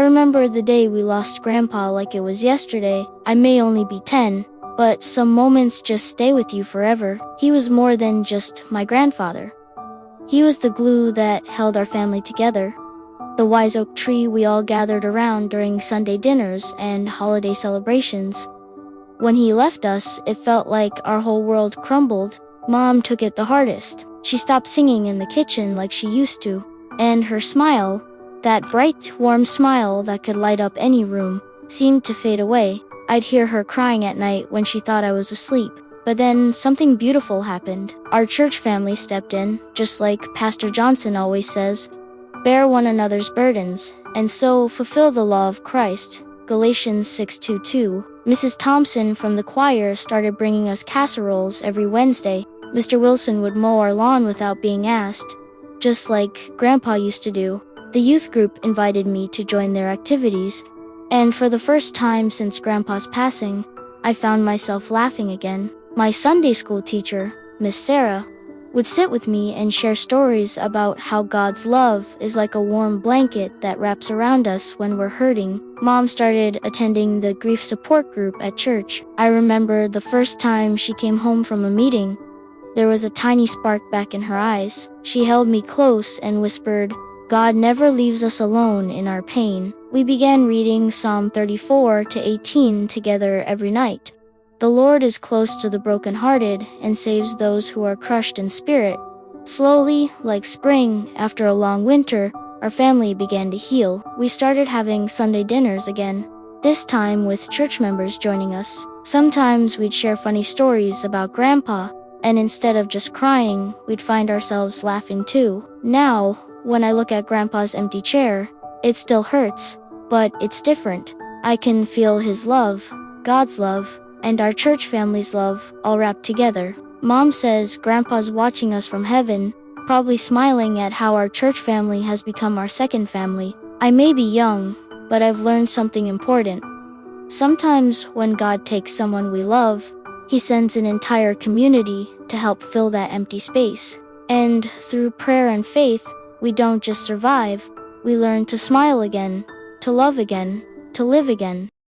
remember the day we lost Grandpa like it was yesterday. I may only be 10, but some moments just stay with you forever. He was more than just my grandfather. He was the glue that held our family together, the wise oak tree we all gathered around during Sunday dinners and holiday celebrations. When he left us, it felt like our whole world crumbled. Mom took it the hardest. She stopped singing in the kitchen like she used to, and her smile, that bright, warm smile that could light up any room, seemed to fade away. I'd hear her crying at night when she thought I was asleep. But then something beautiful happened. Our church family stepped in, just like Pastor Johnson always says, bear one another's burdens, and so fulfill the law of Christ. Galatians 6:22. Mrs. Thompson from the choir started bringing us casseroles every Wednesday. Mr. Wilson would mow our lawn without being asked, just like Grandpa used to do. The youth group invited me to join their activities, and for the first time since Grandpa's passing, I found myself laughing again. My Sunday school teacher, Miss Sarah, would sit with me and share stories about how God's love is like a warm blanket that wraps around us when we're hurting. Mom started attending the grief support group at church. I remember the first time she came home from a meeting. There was a tiny spark back in her eyes. She held me close and whispered, God never leaves us alone in our pain. We began reading Psalm 34 to 18 together every night. The Lord is close to the brokenhearted and saves those who are crushed in spirit. Slowly, like spring after a long winter, our family began to heal. We started having Sunday dinners again, this time with church members joining us. Sometimes we'd share funny stories about Grandpa, and instead of just crying, we'd find ourselves laughing too. Now, when I look at Grandpa's empty chair, it still hurts, but it's different. I can feel his love, God's love, and our church family's love, all wrapped together. Mom says Grandpa's watching us from heaven, probably smiling at how our church family has become our second family. I may be young, but I've learned something important. Sometimes when God takes someone we love, He sends an entire community to help fill that empty space. And through prayer and faith, we don't just survive, we learn to smile again, to love again, to live again.